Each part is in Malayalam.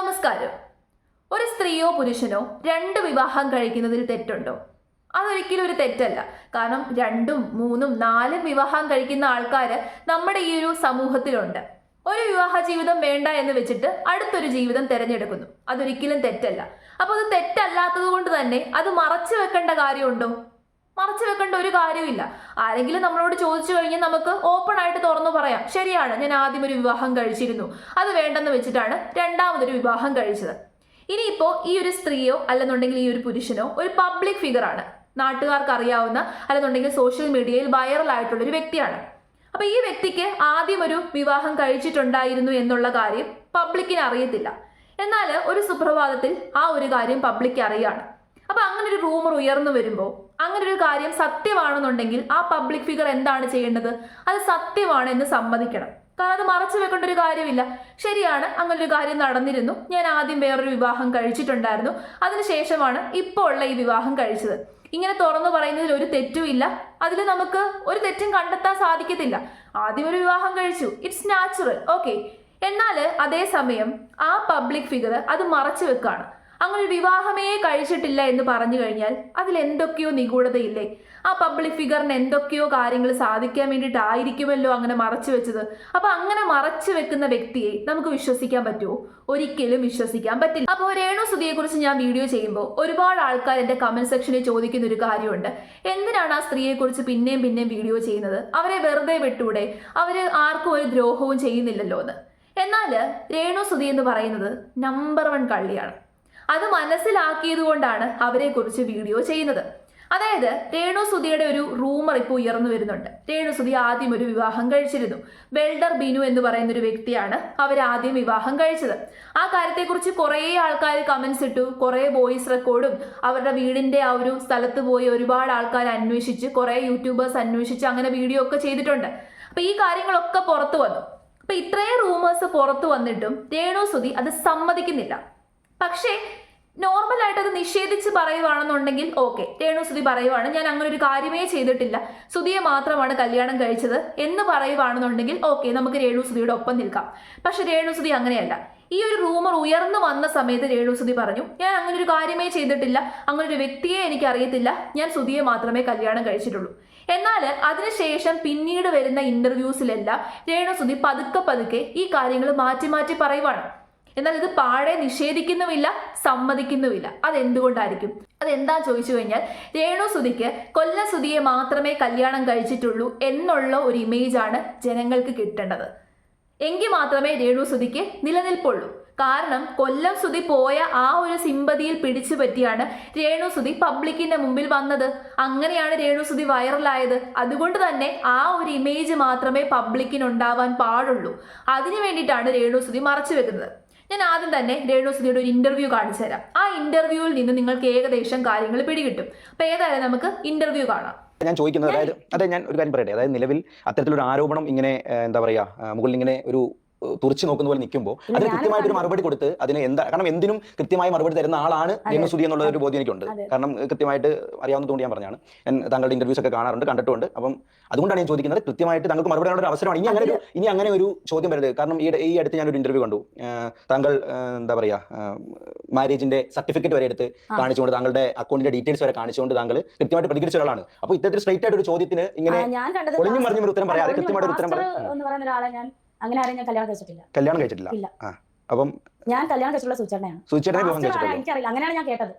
നമസ്കാരം. ഒരു സ്ത്രീയോ പുരുഷനോ രണ്ട് വിവാഹം കഴിക്കുന്നതിൽ തെറ്റുണ്ടോ? അതൊരിക്കലും ഒരു തെറ്റല്ല. കാരണം 2ഉം 3ഉം 4ഉം വിവാഹം കഴിക്കുന്ന ആൾക്കാർ നമ്മുടെ ഈ ഒരു സമൂഹത്തിലുണ്ട്. ഒരു വിവാഹ ജീവിതം വേണ്ട എന്ന് വെച്ചിട്ട് അടുത്തൊരു ജീവിതം തിരഞ്ഞെടുക്കുന്നു. അതൊരിക്കലും തെറ്റല്ല. അപ്പോൾ അത് തെറ്റല്ലാത്തത് കൊണ്ട് തന്നെ അത് മറച്ചു വെക്കേണ്ട കാര്യമുണ്ടോ? മറച്ചു വെക്കേണ്ട ഒരു കാര്യമില്ല. ആരെങ്കിലും നമ്മളോട് ചോദിച്ചു കഴിഞ്ഞാൽ നമുക്ക് ഓപ്പൺ ആയിട്ട് തുറന്നു പറയാം, ശരിയാണ്, ഞാൻ ആദ്യം ഒരു വിവാഹം കഴിച്ചിരുന്നു, അത് വേണ്ടെന്ന് വെച്ചിട്ടാണ് രണ്ടാമതൊരു വിവാഹം കഴിച്ചത്. ഇനിയിപ്പോ ഈ ഒരു സ്ത്രീയോ അല്ലെന്നുണ്ടെങ്കിൽ ഈ ഒരു പുരുഷനോ ഒരു പബ്ലിക് ഫിഗർ ആണ്, നാട്ടുകാർക്ക് അറിയാവുന്ന അല്ലെന്നുണ്ടെങ്കിൽ സോഷ്യൽ മീഡിയയിൽ വൈറൽ ആയിട്ടുള്ള ഒരു വ്യക്തിയാണ്. അപ്പൊ ഈ വ്യക്തിക്ക് ആദ്യം ഒരു വിവാഹം കഴിച്ചിട്ടുണ്ടായിരുന്നു എന്നുള്ള കാര്യം പബ്ലിക്കിന് അറിയത്തില്ല. എന്നാൽ ഒരു സുപ്രഭാതത്തിൽ ആ ഒരു കാര്യം പബ്ലിക് അറിയാണ്. അപ്പൊ അങ്ങനെ ഒരു റൂമർ ഉയർന്നു വരുമ്പോൾ, അങ്ങനെ ഒരു കാര്യം സത്യമാണെന്നുണ്ടെങ്കിൽ ആ പബ്ലിക് ഫിഗർ എന്താണ് ചെയ്യേണ്ടത്? അത് സത്യമാണ് എന്ന് സമ്മതിക്കണം. കാരണം അത് മറച്ചു വെക്കേണ്ട ഒരു കാര്യമില്ല. ശരിയാണ്, അങ്ങനെ ഒരു കാര്യം നടന്നിരുന്നു, ഞാൻ ആദ്യം വേറൊരു വിവാഹം കഴിച്ചിട്ടുണ്ടായിരുന്നു, അതിനുശേഷമാണ് ഇപ്പോൾ ഉള്ള ഈ വിവാഹം കഴിച്ചത്. ഇങ്ങനെ തുറന്നു പറയുന്നതിൽ ഒരു തെറ്റുമില്ല. അതിൽ നമുക്ക് ഒരു തെറ്റും കണ്ടെത്താൻ സാധിക്കത്തില്ല. ആദ്യം ഒരു വിവാഹം കഴിച്ചു, ഇറ്റ്സ് നാച്ചുറൽ, ഓക്കെ. എന്നാൽ അതേസമയം ആ പബ്ലിക് ഫിഗർ അത് മറച്ചു വെക്കാണ്. അങ്ങനെ ഒരു വിവാഹമേ കഴിച്ചിട്ടില്ല എന്ന് പറഞ്ഞു കഴിഞ്ഞാൽ അതിൽ എന്തൊക്കെയോ നിഗൂഢതയില്ലേ? ആ പബ്ലിക് ഫിഗറിന് എന്തൊക്കെയോ കാര്യങ്ങൾ സാധിക്കാൻ വേണ്ടിയിട്ടായിരിക്കുമല്ലോ അങ്ങനെ മറച്ചു വെച്ചത്. അപ്പൊ അങ്ങനെ മറച്ചു വെക്കുന്ന വ്യക്തിയെ നമുക്ക് വിശ്വസിക്കാൻ പറ്റുമോ? ഒരിക്കലും വിശ്വസിക്കാൻ പറ്റില്ല. അപ്പോൾ രേണു സുധിയെ കുറിച്ച് ഞാൻ വീഡിയോ ചെയ്യുമ്പോൾ ഒരുപാട് ആൾക്കാർ എൻ്റെ കമന്റ് സെക്ഷനിൽ ചോദിക്കുന്ന ഒരു കാര്യമുണ്ട്, എന്തിനാണ് ആ സ്ത്രീയെ കുറിച്ച് പിന്നെയും വീഡിയോ ചെയ്യുന്നത്? അവരെ വെറുതെ വിട്ടൂടെ? അവര് ആർക്കും ഒരു ദ്രോഹവും ചെയ്യുന്നില്ലല്ലോ എന്ന്. എന്നാൽ രേണു സുധി എന്ന് പറയുന്നത് നമ്പർ 1 കള്ളിയാണ്. അത് മനസ്സിലാക്കിയത് കൊണ്ടാണ് അവരെ കുറിച്ച് വീഡിയോ ചെയ്യുന്നത്. അതായത് രേണു സുധിയുടെ ഒരു റൂമർ ഇപ്പോൾ ഉയർന്നു വരുന്നുണ്ട്. രേണു സുധി ആദ്യം ഒരു വിവാഹം കഴിച്ചിരുന്നു. വെൽഡർ ബിനു എന്ന് പറയുന്ന ഒരു വ്യക്തിയാണ് അവരാദ്യം വിവാഹം കഴിച്ചത്. ആ കാര്യത്തെക്കുറിച്ച് കുറേ ആൾക്കാർ കമന്റ്സ് ഇട്ടു, കുറേ വോയിസ് റെക്കോർഡും അവരുടെ വീടിന്റെ ആ ഒരു സ്ഥലത്ത് പോയി ഒരുപാട് ആൾക്കാർ അന്വേഷിച്ച്, കുറേ യൂട്യൂബേഴ്സ് അന്വേഷിച്ച് അങ്ങനെ വീഡിയോ ഒക്കെ ചെയ്തിട്ടുണ്ട്. അപ്പൊ ഈ കാര്യങ്ങളൊക്കെ പുറത്തു വന്നു. അപ്പൊ ഇത്രയും റൂമേഴ്സ് പുറത്തു വന്നിട്ടും രേണു സുധി അത് സമ്മതിക്കുന്നില്ല. പക്ഷേ നോർമലായിട്ട് അത് നിഷേധിച്ച് പറയുവാണെന്നുണ്ടെങ്കിൽ ഓക്കെ, രേണു സുധി പറയുവാണ് ഞാൻ അങ്ങനെ ഒരു കാര്യമേ ചെയ്തിട്ടില്ല, സുധിയെ മാത്രമാണ് കല്യാണം കഴിച്ചത് എന്ന് പറയുവാണെന്നുണ്ടെങ്കിൽ ഓക്കെ, നമുക്ക് രേണു സുധിയുടെ ഒപ്പം നിൽക്കാം. പക്ഷെ രേണു സുധി അങ്ങനെയല്ല. ഈ ഒരു റൂമർ ഉയർന്നു വന്ന സമയത്ത് രേണു സുധി പറഞ്ഞു, ഞാൻ അങ്ങനെ ഒരു കാര്യമേ ചെയ്തിട്ടില്ല, അങ്ങനെ ഒരു വ്യക്തിയെ എനിക്ക് അറിയത്തില്ല, ഞാൻ സുധിയെ മാത്രമേ കല്യാണം കഴിച്ചിട്ടുള്ളൂ. എന്നാൽ അതിനുശേഷം പിന്നീട് വരുന്ന ഇന്റർവ്യൂസിലെല്ലാം രേണു സുധി പതുക്കെ ഈ കാര്യങ്ങൾ മാറ്റി പറയുവാണ്. എന്നാൽ ഇത് പാടെ നിഷേധിക്കുന്നുമില്ല, സമ്മതിക്കുന്നുമില്ല. അതെന്തുകൊണ്ടായിരിക്കും? അതെന്താ ചോദിച്ചു കഴിഞ്ഞാൽ രേണു സുധിക്ക് കൊല്ലം സുധിയെ മാത്രമേ കല്യാണം കഴിച്ചിട്ടുള്ളൂ എന്നുള്ള ഒരു ഇമേജാണ് ജനങ്ങൾക്ക് കിട്ടേണ്ടത്. എങ്കിൽ മാത്രമേ രേണു സുധിക്ക് നിലനിൽപ്പുള്ളൂ. കാരണം കൊല്ലം സുധി പോയ ആ ഒരു സിമ്പതിയിൽ പിടിച്ചു പറ്റിയാണ് രേണു സുധി പബ്ലിക്കിന്റെ മുമ്പിൽ വന്നത്. അങ്ങനെയാണ് രേണു സുധി വൈറലായത്. അതുകൊണ്ട് തന്നെ ആ ഒരു ഇമേജ് മാത്രമേ പബ്ലിക്കിന് ഉണ്ടാവാൻ പാടുള്ളൂ. അതിനു വേണ്ടിയിട്ടാണ് രേണു സുധി മറച്ചു വെക്കുന്നത്. ഞാൻ ആദ്യം തന്നെ രേണു സുധിയുടെ ഒരു ഇന്റർവ്യൂ കാണിച്ചു തരാം. ആ ഇന്റർവ്യൂവിൽ നിന്ന് നിങ്ങൾക്ക് ഏകദേശം കാര്യങ്ങൾ പിടികിട്ടും. അപ്പൊ ഏതായാലും നമുക്ക് ഇന്റർവ്യൂ കാണാം. ഞാൻ ചോദിക്കുന്നത്, അതായത് ഞാൻ ഒരു കാര്യം പറയട്ടെ, അതായത് നിലവിൽ അത്തരത്തിലൊരു ആരോപണം ഇങ്ങനെ എന്താ പറയാ മുകളിൽ ഇങ്ങനെ ഒരു തുറച്ചു നോക്കുന്ന പോലെ നിൽക്കുമ്പോൾ അതിന് കൃത്യമായിട്ട് ഒരു മറുപടി കൊടുത്ത് അതിന് എന്താ, കാരണം എന്തിനും കൃത്യമായി മറുപടി തരുന്ന ആളാണ് രേണു സുധി എന്നുള്ള ഒരു ബോധ്യം എനിക്കുണ്ട്. കാരണം കൃത്യമായിട്ട് അറിയാവുന്നതുകൊണ്ട് ഞാൻ പറഞ്ഞാണ്. ഞാൻ താങ്കളുടെ ഇന്റർവ്യൂസ് ഒക്കെ കാണാറുണ്ട്, കണ്ടിട്ടുണ്ട്. അപ്പം അതുകൊണ്ടാണ് ഞാൻ ചോദിക്കുന്നത്, കൃത്യമായിട്ട് താങ്കൾക്ക് മറുപടി ഒരു അവസരമാണ്. ഇനി അങ്ങനെ ഒരു ചോദ്യം വരരുത്. കാരണം ഈ അടുത്ത് ഞാനൊരു ഇന്റർവ്യൂ കണ്ടു. താങ്കൾ എന്താ പറയാ മാരേജിന്റെ സർട്ടിഫിക്കറ്റ് വരെ എടുത്ത് കാണിച്ചുകൊണ്ട്, താങ്കളുടെ അക്കൗണ്ടിന്റെ ഡീറ്റെയിൽസ് വരെ കാണിച്ചുകൊണ്ട് താങ്കൾ കൃത്യമായിട്ട് പ്രതികരിച്ച ഒരാളാണ്. അപ്പോൾ ഇത്തരത്തിൽ സ്ട്രൈറ്റ് ആയിട്ട് ഒരു ചോദ്യത്തിന് ഇങ്ങനെ ഒളിഞ്ഞും മറിഞ്ഞും ഒരു ഉത്തരം പറയാതെ കൃത്യമായിട്ട് ഒരു ഉത്തരം പറയാം. അങ്ങനെ ആരെയും ഞാൻ കല്യാണം കഴിച്ചിട്ടില്ല. കല്യാണം കഴിച്ചിട്ടില്ല. അപ്പം ഞാൻ കല്യാണം കഴിച്ചിട്ടുള്ള സൂചനയാണ്. എനിക്കറിയില്ല, അങ്ങനെയാണ് ഞാൻ കേട്ടത്.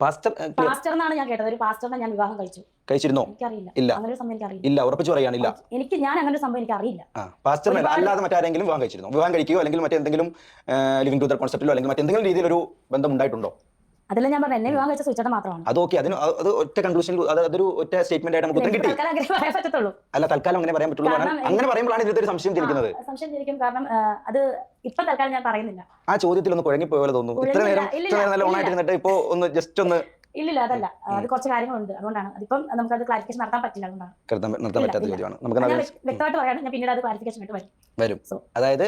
പാസ്റ്റർ എന്നാണ് ഞാൻ കേട്ടത്. ഒരു പാസ്റ്ററിനെ ഞാൻ വിവാഹം കഴിച്ചിരുന്നോ? എനിക്കറിയില്ല. അങ്ങനെ ഒരു സംഭവം എനിക്കറിയില്ല. ഇല്ല, ഉറപ്പിച്ചു പറയാനില്ല. ഞാൻ അങ്ങനെ ഒരു സംഭവം എനിക്കറിയില്ല. പാസ്റ്റർ അല്ലാതെ മറ്റാരെങ്കിലും വിവാഹം കഴിച്ചിരുന്നോ? വിവാഹം കഴിക്കുകയോ അല്ലെങ്കിൽ മറ്റെന്തെങ്കിലും ലിവിംഗ് ടുഗദർ കോൺസെപ്റ്റിലോ അല്ലെങ്കിൽ മറ്റെന്തെങ്കിലും രീതിയിലൊരു ബന്ധം ഉണ്ടായിട്ടുണ്ടോ? അതല്ല ഞാൻ പറഞ്ഞു, എന്നെ വിവാഹം കഴിച്ച സൂചന മാത്രമാണ്. അതൊക്കെ അത് ഒറ്റ കൺക്ലൂഷൻ, അതൊരു ഒറ്റ സ്റ്റേറ്റ്മെന്റ് ആയിട്ട് നമുക്ക് ഉത്തരം കിട്ടി. അല്ല, തൽക്കാലം അങ്ങനെ പറയാൻ പറ്റുള്ളൂ. അങ്ങനെ പറയുമ്പോഴാണ് ഇതിലൊരു സംശയം ജനിക്കുന്നത്. സംശയം ജനിക്കും. കാരണം അത് ഇപ്പൊ തൽക്കാലം ഞാൻ പറയുന്നില്ല. ആ ചോദ്യത്തിൽ ഒന്ന് കുഴങ്ങിപ്പോയ പോലെ തോന്നുന്നു. ഇത്ര നേരം നല്ല ഓണായിട്ടിരുന്നിട്ട് ഇപ്പൊ ഒന്ന് ജസ്റ്റ് ഒന്ന് ഇല്ലില്ല, അതല്ല, അത് കുറച്ച് കാര്യങ്ങളുണ്ട്. അതുകൊണ്ടാണ് അതിപ്പം നമുക്കത് ക്ലാരിഫിക്കേഷൻ നടത്താൻ പറ്റില്ല. നടത്താൻ പറ്റാത്ത ചോദ്യമാണ്. നമുക്ക് വ്യക്തമായിട്ട് പറയാം, ഞാൻ പിന്നീട് അത് ക്ലാരിഫിക്കേഷൻ ആയിട്ട് വരും. അതായത്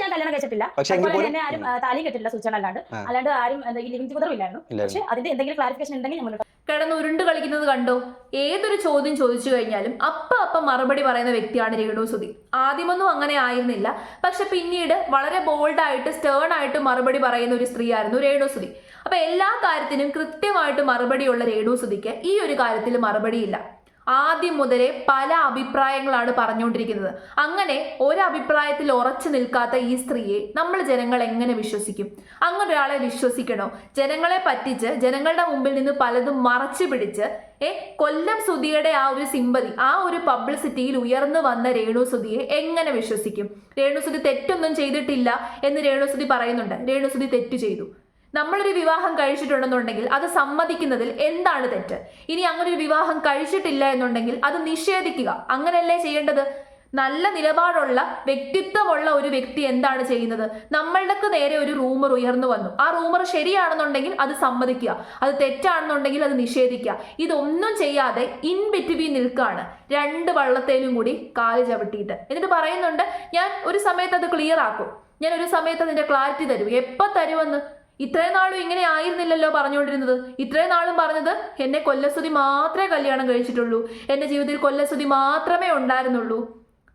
ഞാൻ കല്യാണം കഴിച്ചിട്ടില്ല, എന്നെ ആരും താലിയും കെട്ടില്ല സൂചന അല്ലാണ്ട് ആരും ഈ ലിവിംഗ് ടുഗദറും ഇല്ലായിരുന്നു. പക്ഷെ അതിന്റെ എന്തെങ്കിലും ക്ലാരിഫിക്കേഷൻ ഉണ്ടെങ്കിൽ കിടന്ന് ഉരുണ്ട് കളിക്കുന്നത് കണ്ടോ? ഏതൊരു ചോദ്യം ചോദിച്ചു കഴിഞ്ഞാലും അപ്പം മറുപടി പറയുന്ന വ്യക്തിയാണ് രേണുസുതി. ആദ്യമൊന്നും അങ്ങനെ ആയിരുന്നില്ല, പക്ഷെ പിന്നീട് വളരെ ബോൾഡായിട്ട് സ്റ്റേൺ ആയിട്ട് മറുപടി പറയുന്ന ഒരു സ്ത്രീയായിരുന്നു രേണുസുതി. അപ്പൊ എല്ലാ കാര്യത്തിനും കൃത്യമായിട്ട് മറുപടിയുള്ള രേണുസുതിക്ക് ഈ ഒരു കാര്യത്തിൽ മറുപടിയില്ല. ആദ്യം മുതലേ പല അഭിപ്രായങ്ങളാണ് പറഞ്ഞുകൊണ്ടിരിക്കുന്നത്. അങ്ങനെ ഒരഭിപ്രായത്തിൽ ഉറച്ചു നിൽക്കാത്ത ഈ സ്ത്രീയെ നമ്മൾ ജനങ്ങൾ എങ്ങനെ വിശ്വസിക്കും? അങ്ങനെ ഒരാളെ വിശ്വസിക്കണോ? ജനങ്ങളെ പറ്റിച്ച് ജനങ്ങളുടെ മുമ്പിൽ നിന്ന് പലതും മറച്ചു പിടിച്ച് കൊല്ലം സുധിയുടെ ആ ഒരു സിമ്പതി, ആ ഒരു പബ്ലിസിറ്റിയിൽ ഉയർന്നു വന്ന രേണുസുധിയെ എങ്ങനെ വിശ്വസിക്കും? രേണുസുധി തെറ്റൊന്നും ചെയ്തിട്ടില്ല എന്ന് രേണുസുധി പറയുന്നുണ്ട്. രേണുസുധി തെറ്റ് ചെയ്തു. നമ്മളൊരു വിവാഹം കഴിച്ചിട്ടുണ്ടെന്നുണ്ടെങ്കിൽ അത് സമ്മതിക്കുന്നതിൽ എന്താണ് തെറ്റ്? ഇനി അങ്ങനെ ഒരു വിവാഹം കഴിച്ചിട്ടില്ല എന്നുണ്ടെങ്കിൽ അത് നിഷേധിക്കുക. അങ്ങനെയല്ലേ ചെയ്യേണ്ടത്? നല്ല നിലപാടുള്ള വ്യക്തിത്വമുള്ള ഒരു വ്യക്തി എന്താണ് ചെയ്യുന്നത്? നമ്മൾക്ക് നേരെ ഒരു റൂമർ ഉയർന്നു വന്നു. ആ റൂമർ ശരിയാണെന്നുണ്ടെങ്കിൽ അത് സമ്മതിക്കുക, അത് തെറ്റാണെന്നുണ്ടെങ്കിൽ അത് നിഷേധിക്കുക. ഇതൊന്നും ചെയ്യാതെ ഇൻ ബിറ്റ്വീൻ നിൽക്കാണ്, രണ്ട് വള്ളത്തേലും കൂടി കാല് ചവിട്ടിയിട്ട്. എന്നിട്ട് പറയുന്നുണ്ട്, ഞാൻ ഒരു സമയത്ത് അത് ക്ലിയർ ആക്കും, ഞാൻ ഒരു സമയത്ത് അതിന്റെ ക്ലാരിറ്റി തരും. എപ്പോൾ തരുമെന്ന്? ഇത്രയും നാളും ഇങ്ങനെ ആയിരുന്നില്ലല്ലോ പറഞ്ഞുകൊണ്ടിരുന്നത്. ഇത്രയും നാളും പറഞ്ഞത് എന്നെ കൊല്ലസുതി മാത്രമേ കല്യാണം കഴിച്ചിട്ടുള്ളൂ, എൻ്റെ ജീവിതത്തിൽ കൊല്ലസുതി മാത്രമേ ഉണ്ടായിരുന്നുള്ളൂ.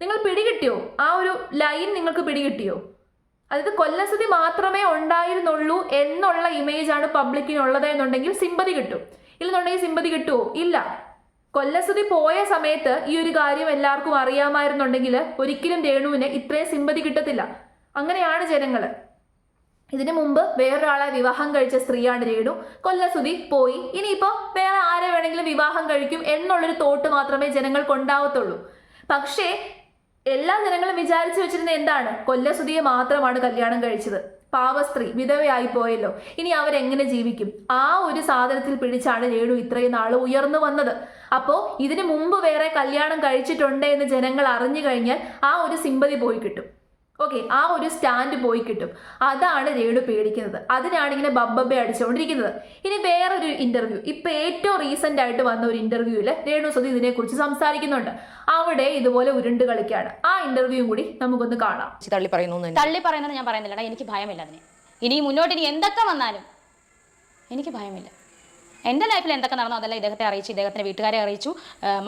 നിങ്ങൾ പിടികിട്ടിയോ? ആ ഒരു ലൈൻ നിങ്ങൾക്ക് പിടികിട്ടിയോ? അതായത് കൊല്ലസുതി മാത്രമേ ഉണ്ടായിരുന്നുള്ളൂ എന്നുള്ള ഇമേജ് ആണ് പബ്ലിക്കിനുള്ളത് എന്നുണ്ടെങ്കിൽ സിമ്പതി കിട്ടും. ഇല്ലെന്നുണ്ടെങ്കിൽ സിമ്പതി കിട്ടുമോ? ഇല്ല. കൊല്ലസുതി പോയ സമയത്ത് ഈ ഒരു കാര്യം എല്ലാവർക്കും അറിയാമായിരുന്നുണ്ടെങ്കിൽ ഒരിക്കലും രേണുവിന് ഇത്രയും സിമ്പതി കിട്ടത്തില്ല. അങ്ങനെയാണ് ജനങ്ങള്. ഇതിനു മുമ്പ് വേറൊരാളെ വിവാഹം കഴിച്ച സ്ത്രീയാണ് രേണു. കൊല്ലസുതി പോയി, ഇനിയിപ്പോൾ വേറെ ആരെ വേണമെങ്കിലും വിവാഹം കഴിക്കും എന്നുള്ളൊരു തോട്ട് മാത്രമേ ജനങ്ങൾക്ക് ഉണ്ടാവത്തുള്ളൂ. പക്ഷേ എല്ലാ ജനങ്ങളും വിചാരിച്ചു വെച്ചിരുന്ന എന്താണ്? കൊല്ലസുതിയെ മാത്രമാണ് കല്യാണം കഴിച്ചത്. പാവസ്ത്രീ, വിധവയായി പോയല്ലോ, ഇനി അവരെങ്ങനെ ജീവിക്കും? ആ ഒരു സാധനത്തിൽ പിടിച്ചാണ് രേണു ഇത്രയും നാൾ ഉയർന്നു വന്നത്. അപ്പോൾ ഇതിനു മുമ്പ് വേറെ കല്യാണം കഴിച്ചിട്ടുണ്ട് എന്ന് ജനങ്ങൾ അറിഞ്ഞു കഴിഞ്ഞാൽ ആ ഒരു സിമ്പതി പോയി കിട്ടും. ഓക്കെ, ആ ഒരു സ്റ്റാൻഡ് പോയി കിട്ടും. അതാണ് രേണു പേടിക്കുന്നത്. അതിനാണ് ഇങ്ങനെ ബബ്ബബെ അടിച്ചുകൊണ്ടിരിക്കുന്നത്. ഇനി വേറൊരു ഇന്റർവ്യൂ, ഇപ്പൊ ഏറ്റവും റീസെന്റ് ആയിട്ട് വന്ന ഒരു ഇന്റർവ്യൂവിൽ രേണുസുതി ഇതിനെക്കുറിച്ച് സംസാരിക്കുന്നുണ്ട്. അവിടെ ഇതുപോലെ ഉരുണ്ട് കളിക്കാണ്. ആ ഇന്റർവ്യൂ കൂടി നമുക്കൊന്ന് കാണാം. തള്ളി പറയുന്നത് ഞാൻ പറയുന്നില്ല, എനിക്ക് ഭയമില്ല അതിന്. ഇനി മുന്നോട്ട് ഇനി എന്തൊക്കെ വന്നാലും എനിക്ക് ഭയമില്ല. എൻ്റെ ലൈഫിൽ എന്തൊക്കെ നടന്നോ അതെല്ലാം ഇദ്ദേഹത്തെ അറിയിച്ചു, ഇദ്ദേഹത്തിൻ്റെ വീട്ടുകാരെ അറിയിച്ചു,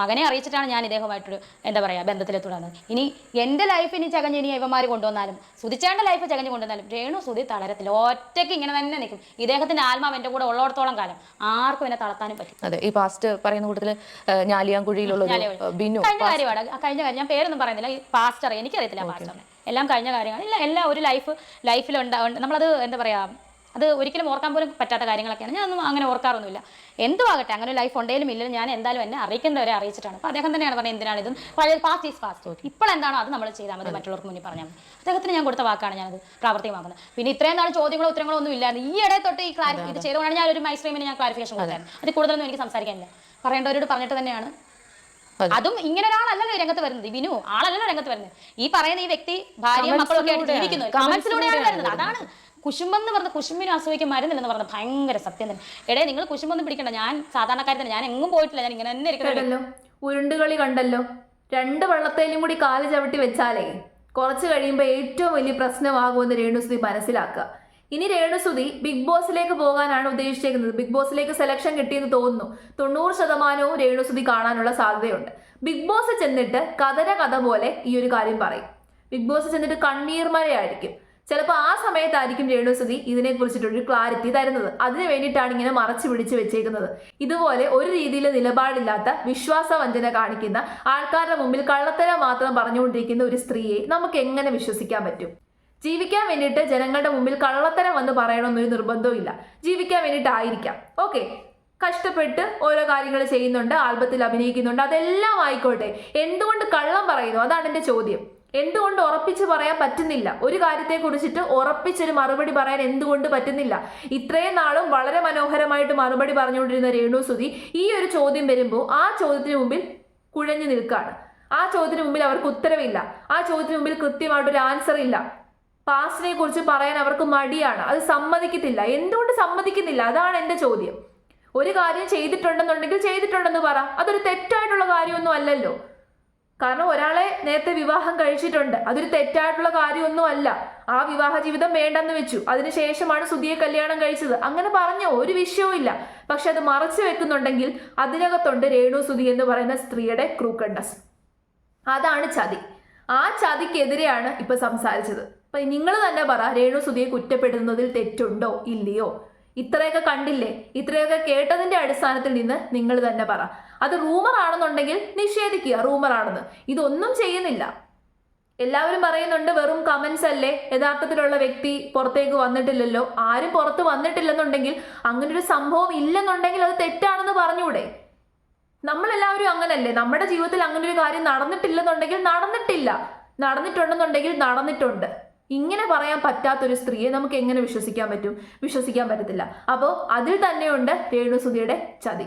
മകനെ അറിയിച്ചിട്ടാണ് ഞാൻ ഇദ്ദേഹമായിട്ടൊരു എന്താ പറയുക ബന്ധത്തിലെത്തുന്നത്. ഇനി എൻ്റെ ലൈഫ് ഇനി ചകഞ്ഞ് ഇനി ഇവന്മാർ കൊണ്ടുവന്നാലും, സുധിച്ചേൻ്റെ ലൈഫ് ചകഞ്ഞ് കൊണ്ടുവന്നാലും രേണു സുധി തളരത്തില്ല. ഒറ്റയ്ക്ക് ഇങ്ങനെ തന്നെ നിൽക്കും. ഇദ്ദേഹത്തിൻ്റെ ആത്മാവ് എൻ്റെ കൂടെ ഉള്ളിടത്തോളം കാലം ആർക്കും എന്നെ തളർത്താനും പറ്റും. അതെ, ഈ പാസ്റ്റ് പറയുന്ന കൂട്ടത്തിൽ ഞാലിയാങ്കുഴിയിലുള്ള ബിനു കഴിഞ്ഞ കാര്യമാണ്. കഴിഞ്ഞ കാര്യം ഞാൻ പേരൊന്നും പറയുന്നില്ല. ഈ പാസ്റ്റർ എനിക്കറിയത്തില്ല, പാസ്റ്ററിനെ എല്ലാം കഴിഞ്ഞ കാര്യങ്ങൾ ഇല്ല. എല്ലാം ഒരു ലൈഫിലുണ്ട്. നമ്മളത് എന്താ പറയുക, അത് ഒരിക്കലും ഓർക്കാൻ പോലും പറ്റാത്ത കാര്യങ്ങളൊക്കെയാണ്. ഞാനൊന്നും അങ്ങനെ ഓർക്കാറൊന്നുമില്ല. എന്തുവാകട്ടെ, അങ്ങനെ ലൈഫ് ഉണ്ടെങ്കിലും ഇല്ലെങ്കിലും ഞാൻ എന്തായാലും എന്നെ അറിയിക്കുന്നവരെ അറിയിച്ചിട്ടാണ്. അപ്പോൾ അദ്ദേഹം തന്നെയാണ് പറഞ്ഞത് എന്തിനാണ് ഇതും പാസ്റ്റ് ഈസ് പാസ്റ്റ്. ഇപ്പോൾ എന്താണോ അത് നമ്മൾ ചെയ്താൽ മതി, മറ്റുള്ളവർക്ക് മുന്നിൽ പറഞ്ഞാൽ മതി. അദ്ദേഹത്തിന് ഞാൻ കൊടുത്ത വാക്കാണ് ഞാനത് പ്രാവർത്തികമാക്കുന്നത്. പിന്നെ ഇത്രയും നാൾ ചോദ്യങ്ങളോ ഉത്തരങ്ങളോ ഒന്നും ഇല്ലായിരുന്നു. ഈ ഇടയിൽ തൊട്ട് ഈ ഇത് ചെയ്തുകൊണ്ടാണ് ഞാൻ ഒരു മൈസ്ട്രീമിന് ഞാൻ ക്ലാരിഫിക്കേഷൻ കൊടുത്തായിരുന്നു. അത് കൂടുതലൊന്നും എനിക്ക് സംസാരിക്കാനില്ല. പറയേണ്ടവരോട് പറഞ്ഞിട്ട് തന്നെയാണ്. അതും ഇങ്ങനെ ഒരാളല്ലല്ലോ രംഗത്ത് വരുന്നത്. വിനു ആളല്ലല്ലോ രംഗത്ത് വരുന്നത്. ഈ പറയുന്ന ഈ വ്യക്തി ഭാര്യയും മക്കളൊക്കെ ആയിട്ട് ജീവിക്കുന്നത് കമന്റ്സിലൂടെയാണ് വരുന്നത്. അതാണ് കുശുംബം എന്ന് പറഞ്ഞ കുശുമ്പിനും അസൂയയ്ക്ക് മരുന്നില്ലെന്ന് പറഞ്ഞത് ഭയങ്കര സത്യം തന്നെ. എടേ നിങ്ങൾ കുശുമ്പൊന്നും പിടിക്കണ്ട, ഞാൻ സാധാരണക്കാരി തന്നെ, ഞാൻ എങ്ങും പോയിട്ടില്ല, ഞാൻ ഇങ്ങനെ തന്നെ ഇരിക്കണല്ലോ. ഉരുണ്ടുകളി കണ്ടല്ലോ. രണ്ട് വള്ളത്തേലും കൂടി കാല് ചവിട്ടി വെച്ചാലേ കുറച്ച് കഴിയുമ്പോൾ ഏറ്റവും വലിയ പ്രശ്നമാകുമെന്ന് രേണുസുതി മനസ്സിലാക്കുക. ഇനി രേണുസുതി ബിഗ് ബോസിലേക്ക് പോകാനാണ് ഉദ്ദേശിച്ചേക്കുന്നത്. ബിഗ് ബോസിലേക്ക് സെലക്ഷൻ കിട്ടിയെന്ന് തോന്നുന്നു. 90% രേണുസുതി കാണാനുള്ള സാധ്യതയുണ്ട്. ബിഗ് ബോസ് ചെന്നിട്ട് കഥ പോലെ ഈ ഒരു കാര്യം പറയും. ബിഗ് ബോസ് ചെന്നിട്ട് കണ്ണീർമഴയായിരിക്കും. ചിലപ്പോൾ ആ സമയത്തായിരിക്കും രേണുസുതി ഇതിനെക്കുറിച്ചിട്ടൊരു ക്ലാരിറ്റി തരുന്നത്. അതിനു വേണ്ടിയിട്ടാണ് ഇങ്ങനെ മറച്ചു പിടിച്ച് വെച്ചേക്കുന്നത്. ഇതുപോലെ ഒരു രീതിയിൽ നിലപാടില്ലാത്ത, വിശ്വാസവഞ്ചന കാണിക്കുന്ന, ആൾക്കാരുടെ മുമ്പിൽ കള്ളത്തരം മാത്രം പറഞ്ഞുകൊണ്ടിരിക്കുന്ന ഒരു സ്ത്രീയെ നമുക്ക് എങ്ങനെ വിശ്വസിക്കാൻ പറ്റും? ജീവിക്കാൻ വേണ്ടിയിട്ട് ജനങ്ങളുടെ മുമ്പിൽ കള്ളത്തരം വന്ന് പറയണമെന്നൊരു നിർബന്ധവും ഇല്ല. ജീവിക്കാൻ വേണ്ടിയിട്ടായിരിക്കാം. ഓക്കെ, കഷ്ടപ്പെട്ട് ഓരോ കാര്യങ്ങൾ ചെയ്യുന്നുണ്ട്, ആൽബത്തിൽ അഭിനയിക്കുന്നുണ്ട്, അതെല്ലാം ആയിക്കോട്ടെ. എന്തുകൊണ്ട് കള്ളം പറയുന്നു? അതാണ് എൻ്റെ ചോദ്യം. എന്തുകൊണ്ട് ഉറപ്പിച്ച് പറയാൻ പറ്റുന്നില്ല? ഒരു കാര്യത്തെ കുറിച്ചിട്ട് ഉറപ്പിച്ചൊരു മറുപടി പറയാൻ എന്തുകൊണ്ട് പറ്റുന്നില്ല? ഇത്രയും നാളും വളരെ മനോഹരമായിട്ട് മറുപടി പറഞ്ഞുകൊണ്ടിരുന്ന രേണുസുതി ഈ ഒരു ചോദ്യം വരുമ്പോൾ ആ ചോദ്യത്തിന് മുമ്പിൽ കുഴഞ്ഞു നിൽക്കുകയാണ്. ആ ചോദ്യത്തിന് മുമ്പിൽ അവർക്ക് ഉത്തരവില്ല. ആ ചോദ്യത്തിന് മുമ്പിൽ കൃത്യമായിട്ടൊരു ആൻസർ ഇല്ല. പാസ്റ്റിനെ കുറിച്ച് പറയാൻ അവർക്ക് മടിയാണ്. അത് സമ്മതിക്കത്തില്ല. എന്തുകൊണ്ട് സമ്മതിക്കുന്നില്ല? അതാണ് എൻ്റെ ചോദ്യം. ഒരു കാര്യം ചെയ്തിട്ടുണ്ടെന്നുണ്ടെങ്കിൽ ചെയ്തിട്ടുണ്ടെന്ന് പറ. അതൊരു തെറ്റായിട്ടുള്ള കാര്യമൊന്നും അല്ലല്ലോ. കാരണം ഒരാളെ നേരത്തെ വിവാഹം കഴിച്ചിട്ടുണ്ട്, അതൊരു തെറ്റായിട്ടുള്ള കാര്യമൊന്നുമല്ല. ആ വിവാഹ ജീവിതം വേണ്ടെന്ന് വെച്ചു, അതിനുശേഷമാണ് സുധിയെ കല്യാണം കഴിച്ചത്, അങ്ങനെ പറഞ്ഞോ, ഒരു വിഷയവും ഇല്ല. പക്ഷെ അത് മറച്ചു വെക്കുന്നുണ്ടെങ്കിൽ അതിനകത്തുണ്ട് രേണു സുധി എന്ന് പറയുന്ന സ്ത്രീയുടെ ക്രൂക്കഡ്നസ്. അതാണ് ചതി. ആ ചതിക്കെതിരെയാണ് ഇപ്പൊ സംസാരിച്ചത്. അപ്പൊ നിങ്ങൾ തന്നെ പറ, രേണു സുധിയെ കുറ്റപ്പെടുത്തുന്നതിൽ തെറ്റുണ്ടോ ഇല്ലയോ? ഇത്രയൊക്കെ കണ്ടില്ലേ, ഇത്രയൊക്കെ കേട്ടതിന്റെ അടിസ്ഥാനത്തിൽ നിന്ന് നിങ്ങൾ തന്നെ പറ. അത് റൂമർ ആണെന്നുണ്ടെങ്കിൽ നിഷേധിക്കുക, റൂമർ ആണെന്ന്. ഇതൊന്നും ചെയ്യുന്നില്ല. എല്ലാവരും പറയുന്നുണ്ട് വെറും കമന്റ്സ് അല്ലേ, യഥാർത്ഥത്തിലുള്ള വ്യക്തി പുറത്തേക്ക് വന്നിട്ടില്ലല്ലോ. ആരും പുറത്ത് വന്നിട്ടില്ലെന്നുണ്ടെങ്കിൽ, അങ്ങനെ ഒരു സംഭവം ഇല്ലെന്നുണ്ടെങ്കിൽ അത് തെറ്റാണെന്ന് പറഞ്ഞൂടെ? നമ്മളെല്ലാവരും അങ്ങനല്ലേ? നമ്മുടെ ജീവിതത്തിൽ അങ്ങനെ ഒരു കാര്യം നടന്നിട്ടില്ലെന്നുണ്ടെങ്കിൽ നടന്നിട്ടില്ല, നടന്നിട്ടുണ്ടെന്നുണ്ടെങ്കിൽ നടന്നിട്ടുണ്ട്. ഇങ്ങനെ പറയാൻ പറ്റാത്തൊരു സ്ത്രീയെ നമുക്ക് എങ്ങനെ വിശ്വസിക്കാൻ പറ്റും? വിശ്വസിക്കാൻ പറ്റത്തില്ല. അപ്പോൾ അതിൽ തന്നെയുണ്ട് രേണു സുധിയുടെ ചതി.